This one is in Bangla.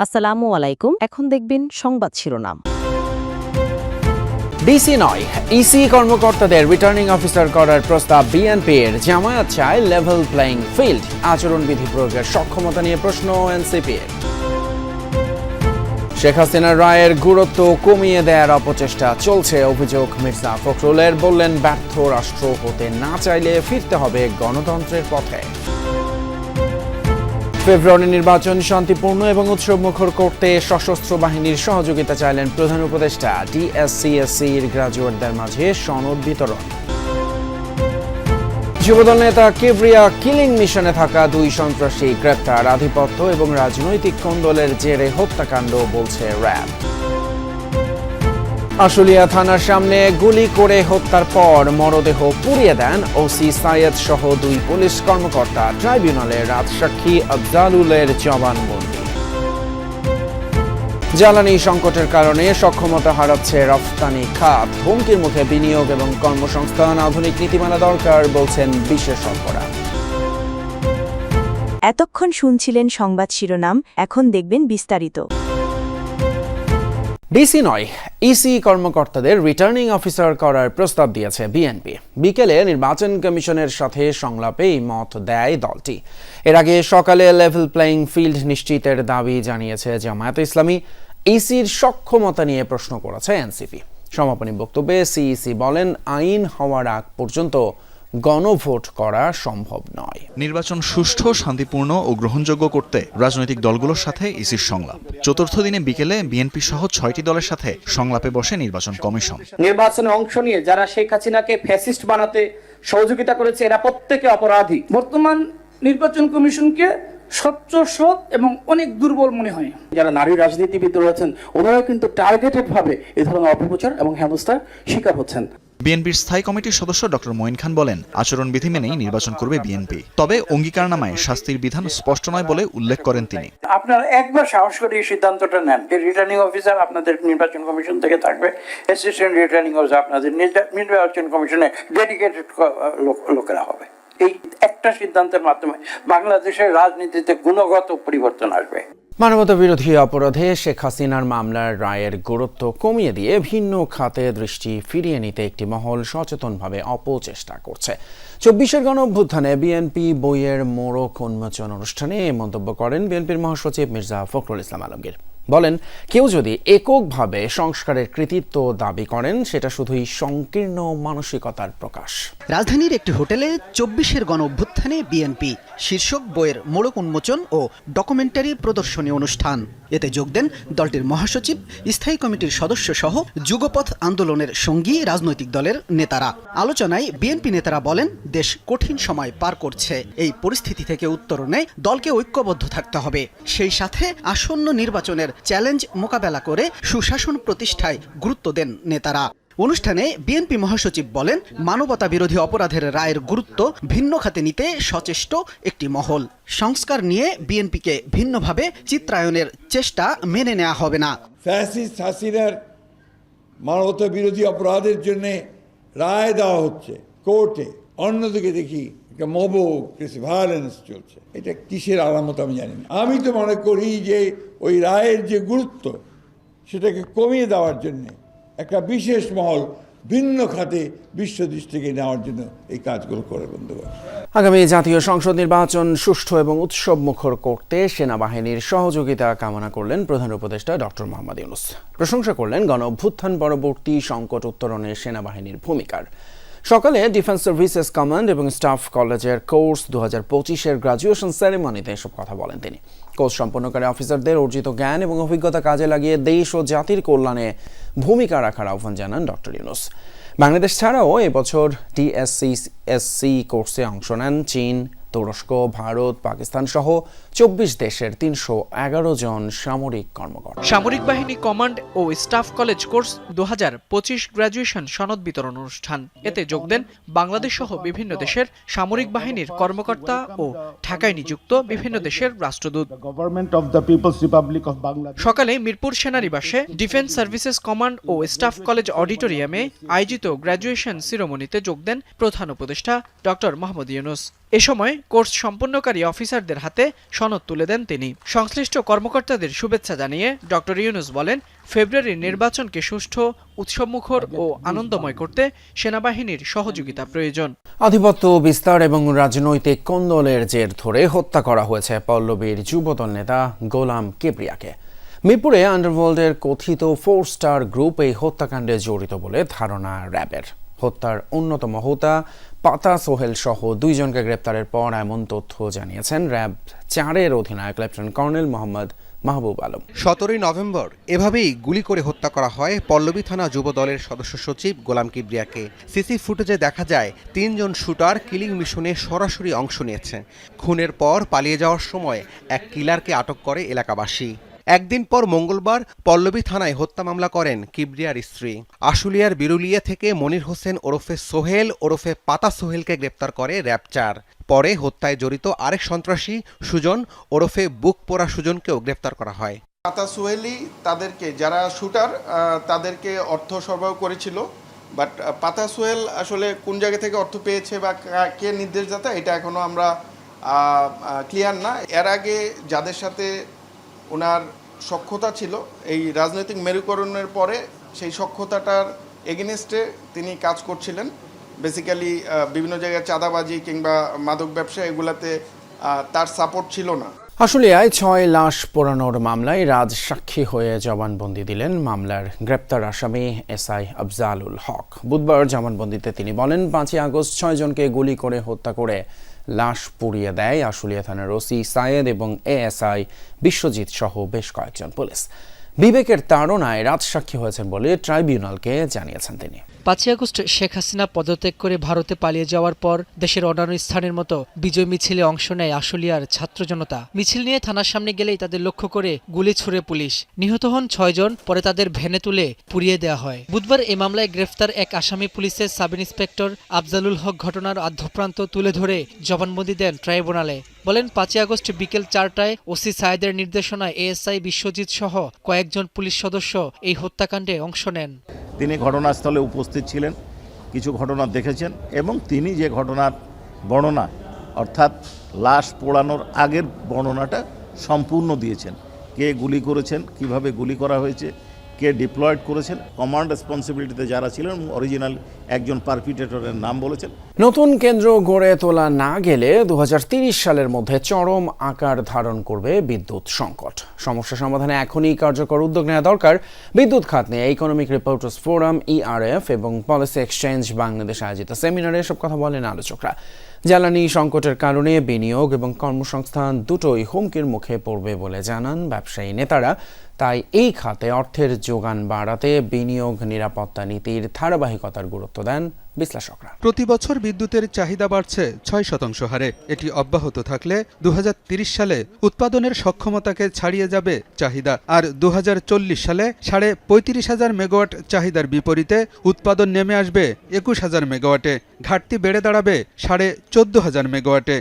আসসালামু আলাইকুম। এখন দেখবেন সংবাদ শিরোনাম। ডিসি নয়, ইসি কর্মকর্তাদের রিটার্নিং অফিসার করার প্রস্তাব বিএনপির। জামায়াত চায় লেভেল প্লেইং ফিল্ড। আচরণবিধি প্রয়োগের সক্ষমতা নিয়ে প্রশ্ন এনসিপির। শেখ হাসিনার রায়ের গুরুত্ব কমিয়ে দেওয়ার অপচেষ্টা চলছে অভিযোগ মির্জা ফখরুলের। বললেন, ব্যর্থ রাষ্ট্র হতে না চাইলে ফিরতে হবে গণতন্ত্রের পথে। ফেব্রুয়ারি নির্বাচন শান্তিপূর্ণ এবং উৎসবমুখর করতে সশস্ত্র বাহিনীর সহযোগিতা চাইলেন প্রধান উপদেষ্টা। ডিএসসিএসসির গ্রাজুয়েটদের মাঝে সনদ বিতরণ। যুবদল নেতা কিবরিয়া কিলিং মিশনে থাকা 2 সন্ত্রাসী গ্রেপ্তার। আধিপত্য এবং রাজনৈতিক কোন্দলের জেরে হত্যাকাণ্ড বলছে র্যাব। আশুলিয়া থানার সামনে গুলি করে হত্যার পর মরদেহ পুড়িয়ে দেন ওসি সাইয়েদ সহ 2 পুলিশ কর্মকর্তা। ট্রাইব্যুনালে রাজসাক্ষী আফজালুলের জবানবন্দি। জ্বালানি সংকটের কারণে সক্ষমতা হারাচ্ছে রফতানি খাত। হুমকির মুখে বিনিয়োগ এবং কর্মসংস্থান। আধুনিক নীতিমালা দরকার বলছেন বিশেষজ্ঞরা। এতক্ষণ শুনছিলেন সংবাদ শিরোনাম, এখন দেখবেন বিস্তারিত। ডিসি নয়, ইসি কর্মকর্তাদের রিটার্নিং অফিসার করার প্রস্তাব দিয়েছে বিএনপি। বিকেলে নির্বাচন কমিশনের সাথে সংলাপে এই মত দেয় দলটি। এর আগে সকালে লেভেল প্লেইং ফিল্ড নিশ্চিতের দাবি জানিয়েছে জামায়াত ইসলামী। ইসির সক্ষমতা নিয়ে প্রশ্ন করেছে এনসিপি। সমাপনী বক্তব্যে সিইসি বলেন, আইন হওয়ার আগ পর্যন্ত গণভোট করা সম্ভব নয়। নির্বাচন সুষ্ঠু, শান্তিপূর্ণ ও গ্রহণযোগ্য করতে রাজনৈতিক দলগুলোর সাথে ইসির সংলাপ। চতুর্থ দিনে বিকেলে বিএনপি সহ 6টি দলের সাথে সংলাপে বসে নির্বাচন কমিশন। নির্বাচনে অংশ নিয়ে যারা শেখ হাসিনাকে ফ্যাসিস্ট বানাতে সহযোগিতা করেছে, এরা প্রত্যেকে অপরাধী। বর্তমান নির্বাচন কমিশনকে স্বচ্ছ, সৎ এবং অনেক দুর্বল মনে হয়। যারা নারী রাজনীতিবিদ রয়েছেন, ওনারাও কিন্তু টার্গেটেড ভাবে এই ধরনের অপপ্রচার এবং হেনস্থার শিকার হচ্ছেন। বিএনপির স্থায়ী কমিটির সদস্য ডক্টর মঈন খান বলেন, আচরণবিধি মেনেই নির্বাচন করবে বিএনপি। তবে অঙ্গীকারনামায় শাস্তির বিধান স্পষ্ট নয় বলে উল্লেখ করেন তিনি। আপনারা একবার সাহস করে এই সিদ্ধান্তটা নেন যে রিটার্নিং অফিসার আপনাদের নির্বাচন কমিশন থেকে থাকবে, অ্যাসিস্ট্যান্ট রিটার্নিং অফিসার আপনাদের নির্বাচন কমিশনে ডেডিকেটেড লোকেরা হবে। এই একটা সিদ্ধান্তের মাধ্যমে বাংলাদেশের রাজনীতিতে গুণগত পরিবর্তন আসবে। মানবতা বিরোধী অপরাধে শেখ হাসিনার মামলার রায়ের গুরুত্ব কমিয়ে দিয়ে ভিন্ন খাতে দৃষ্টি ফিরিয়ে নিতে একটি মহল সচেতনভাবে অপচেষ্টা করছে। 24-এর গণঅভ্যুত্থানে বিএনপি বইয়ের মোড়ক উন্মোচন অনুষ্ঠানে মন্তব্য করেন বিএনপির মহাসচিব মির্জা ফখরুল ইসলাম আলমগীর। বলেন, কেউ যদি এককভাবে সংস্কারের কৃতিত্ব দাবি করেন, সেটা শুধুই সংকীর্ণ মানসিকতার প্রকাশ। রাজধানীর একটি হোটেলে 24-এর গণঅভ্যুত্থানে বিএনপি শীর্ষক বইয়ের মোড়ক উন্মোচন ও ডকুমেন্টারি প্রদর্শনী অনুষ্ঠান। এতে যোগ দেন দলটির মহাসচিব, স্থায়ী কমিটির সদস্য সহ যুগপথ আন্দোলনের সঙ্গী রাজনৈতিক দলের নেতারা। আলোচনায় বিএনপি নেতারা বলেন, দেশ কঠিন সময় পার করছে। এই পরিস্থিতি থেকে উত্তরণে দলকে ঐক্যবদ্ধ থাকতে হবে। সেই সাথে আসন্ন নির্বাচনের চ্যালেঞ্জ মোকাবেলা করে সুশাসন প্রতিষ্ঠায় গুরুত্ব দেন নেতারা। অনুষ্ঠানে বিএনপি মহাসচিব বলেন, মানবতা বিরোধী অপরাধের রায়ের গুরুত্ব ভিন্ন খাতে নিতে সচেষ্ট একটি মহল। সংস্কার নিয়ে বিএনপিকে ভিন্নভাবে চিত্রায়নের চেষ্টা মেনে নেওয়া হবে না। ফ্যাসিস্ট হাসিনার মানবতা বিরোধী অপরাধের জন্য রায় দেওয়া হচ্ছে কোর্টে, অন্যদিকে দেখি একটা মব ভায়োলেন্স চলছে। এটা কিসের আলামত আমি জানি না। আমি তো মনে করি যে ওই রায়ের যে গুরুত্ব, সেটাকে কমিয়ে দেওয়ার জন্য একটা বিশেষ মহল ভিন্ন খাতে বিশ্ব দৃষ্টিকে নেওয়ার জন্য এই কাজগুলো করে বন্ধুগণ। আগামী জাতীয় সংসদ নির্বাচন সুষ্ঠু এবং উৎসব মুখর করতে সেনাবাহিনীর সহযোগিতা কামনা করলেন প্রধান উপদেষ্টা ডক্টর মোহাম্মদ ইউনূস। প্রশংসা করলেন গণ অভ্যুত্থান পরবর্তী সংকট উত্তরণে সেনাবাহিনীর ভূমিকার। সকালে ডিফেন্স সার্ভিসেস কমান্ড এবং স্টাফ কলেজের কোর্স 2025-এর গ্রাজুয়েশন সেরেমনিতে এসব কথা বলেন তিনি। কোর্স সম্পন্নকারী অফিসারদের অর্জিত জ্ঞান এবং অভিজ্ঞতা কাজে লাগিয়ে দেশ ও জাতির কল্যাণে ভূমিকা রাখার আহ্বান জানান ডক্টর ইউনূস। বাংলাদেশ ছাড়াও এবছর ডিএসসিএসসি কোর্সে অংশ নেন চীন, তুরস্ক, ভারত, পাকিস্তান সহ 24 দেশের 311 জন সামরিক কর্মকর্তা। সামরিক বাহিনী কমান্ড ও স্টাফ কলেজ কোর্স 2025 গ্রাজুয়েশন সনদ বিতরণ অনুষ্ঠান। এতে যোগ দেন বাংলাদেশ সহ বিভিন্ন দেশের সামরিক বাহিনীর কর্মকর্তা ও ঢাকায় নিযুক্ত বিভিন্ন দেশের রাষ্ট্রদূত। সকালে মিরপুর সেনানিবাসে ডিফেন্স সার্ভিসেস কমান্ড ও স্টাফ কলেজ অডিটোরিয়ামে আয়োজিত গ্রাজুয়েশন সেরেমনিতে যোগ দেন প্রধান উপদেষ্টা ডক্টর মোহাম্মদ ইউনূস। এ সময় কোর্স সম্পন্নকারী অফিসারদের হাতে সনদ তুলে দেন তিনি। সংশ্লিষ্ট কর্মকর্তাদের শুভেচ্ছা জানিয়ে ডক্টর ইউনূস বলেন, ফেব্রুয়ারির নির্বাচনকে সুষ্ঠু, উৎসবমুখর ও আনন্দময় করতে সেনাবাহিনীর সহযোগিতা প্রয়োজন। আধিপত্য বিস্তার এবং রাজনৈতিক কোন্দলের জের ধরে হত্যা করা হয়েছে পল্লবীর যুবদল নেতা গোলাম কিবরিয়াকে। মিরপুরে আন্ডারওয়ার্ল্ডের কথিত 4 স্টার গ্রুপ এই হত্যাকাণ্ডে জড়িত বলে ধারণা র্যাবের। হত্যার অন্যতম হোতা পাতা সোহেল সহ 2 জনকে গ্রেপ্তারের পর এমন তথ্য জানিয়েছেন র্যাব 4-এর অধিনায়ক lieutenant colonel Mohammad Mahbub Alam. 17 November এভাবেই গুলি করে হত্যা করা হয় পল্লবী থানা যুব দলের সদস্য সচিব গোলাম কিবরিয়াকে। সিসি ফুটেজে দেখা যায় 3 জন শুটার কিলিং মিশনে সরাসরি অংশ নিয়েছে। খুনের পর পালিয়ে যাওয়ার সময় এক কিলারকে আটক করে এলাকাবাসী। একদিন পর মঙ্গলবার পল্লবী থানায় হত্যা মামলা করেন কিবরিয়ার স্ত্রী। আশুলিয়ার বিরুলিয়া থেকে মনির হোসেন ওরফে সোহেল ওরফে পাতা সোহেলকে গ্রেপ্তার করে র্যাব 4। পরে হত্যায় জড়িত আরেক সন্ত্রাসী সুজন ওরফে বুক পোড়া সুজনকেও গ্রেপ্তার করা হয়। পাতা সোহেলই তাদেরকে, যারা শুটার তাদেরকে অর্থ সরবরাহ করেছিল। বাট পাতা সোহেল আসলে কোন জায়গা থেকে অর্থ পেয়েছে বা কে নির্দেশদাতা এটা এখনো আমরা ক্লিয়ার না। এর আগে যাদের সাথে ওনার সখ্যতা ছিল, এই রাজনৈতিক মেরুকরণের পরে সেই সখ্যতাটার এগেনস্টে তিনি কাজ করছিলেন। বেসিক্যালি বিভিন্ন জায়গায় চাঁদাবাজি কিংবা মাদক ব্যবসা এগুলাতে তার সাপোর্ট ছিল না। আশুলিয়ায় 6 লাশ পোড়ানোর মামলায় রাজ সাক্ষী হয়ে জবানবন্দি দিলেন মামলার গ্রেপ্তার আসামি এসআই আফজালুল হক। বুধবার জবানবন্দিতে তিনি বলেন, 5 আগস্ট 6 জনকে গুলি করে হত্যা করে লাশ পুড়িয়ে দেয় আশুলিয়া থানার ওসি সায়েদ এবং এএসআই বিশ্বজিৎ সহ বেশ কয়েকজন পুলিশ। বিবেকের তাড়নায় রাজসাক্ষী হয়েছেন বলে ট্রাইব্যুনালকে জানিয়েছেন তিনি। 5 আগস্ট শেখ হাসিনা পদত্যাগ করে ভারতে পালিয়ে যাওয়ার পর দেশের অন্যান্য স্থানের মতো বিজয় মিছিলে অংশ নেয় আশুলিয়ার ছাত্র জনতা। মিছিল নিয়ে থানার সামনে গেলেই তাদের লক্ষ্য করে গুলি ছুড়ে পুলিশ। নিহত হন 6 জন, পরে তাদের ভ্যানে তুলে পুড়িয়ে দেওয়া হয়। বুধবার এই মামলায় গ্রেফতার এক আসামি পুলিশের সাব ইন্সপেক্টর আফজালুল হক ঘটনার আদ্যপ্রান্ত তুলে ধরে জবানবন্দি দেন ট্রাইব্যুনালে। বলেন, 5 আগস্ট বিকেল 4টায় ওসি সায়েদের নির্দেশনায় এএসআই বিশ্বজিৎ সহ কয়েকজন পুলিশ সদস্য এই হত্যাকাণ্ডে অংশ নেন। তিনি ঘটনাস্থলে উপস্থিত ছিলেন, কিছু ঘটনা দেখেছেন এবং তিনি যে ঘটনার বর্ণনা, অর্থাৎ লাশ পোড়ানোর আগের বর্ণনাটা সম্পূর্ণ দিয়েছেন। কে গুলি করেছেন, কিভাবে গুলি করা হয়েছে, কে ডিপ্লয়েড করেছেন, কমান্ড রেসপন্সিবিলিটিতে যারা ছিলেন, অরিজিনাল একজন পারপিটেটরের নাম বলেছেন। নতুন কেন্দ্র গড়ে তোলা না গেলে 2030 সালের মধ্যে চরম আকার ধারণ করবে বিদ্যুৎ সংকট। সমস্যা সমাধানে এখনই কার্যকর উদ্যোগ নেওয়া দরকার। বিদ্যুৎ খাত নিয়ে ইকোনমিক রিপোর্টার্স ফোরাম, ইআরএফ এবং পলিসি এক্সচেঞ্জ বাংলাদেশ আয়োজিত সেমিনারে এসব কথা বলেন আলোচকরা। জ্বালানি সংকটের কারণে বিনিয়োগ এবং কর্মসংস্থান দুটোই হুমকির মুখে পড়বে বলে জানান ব্যবসায়ী নেতারা। তাই এই খাতে অর্থের যোগান বাড়াতে বিনিয়োগ নিরাপত্তা নীতির ধারাবাহিকতার গুরুত্ব দেন বিশ্লেষকরা। প্রতি বছর বিদ্যুতের চাহিদা বাড়ছে 6% হারে। এটি অব্যাহত থাকলে 2030 সালে উৎপাদনের সক্ষমতাকে ছাড়িয়ে যাবে চাহিদা। আর 2040 সালে 35,500 মেগাওয়াট চাহিদার বিপরীতে উৎপাদন নেমে আসবে 21,000 মেগাওয়াটে। ঘাটতি বেড়ে দাঁড়াবে 14,500 মেগাওয়াটে।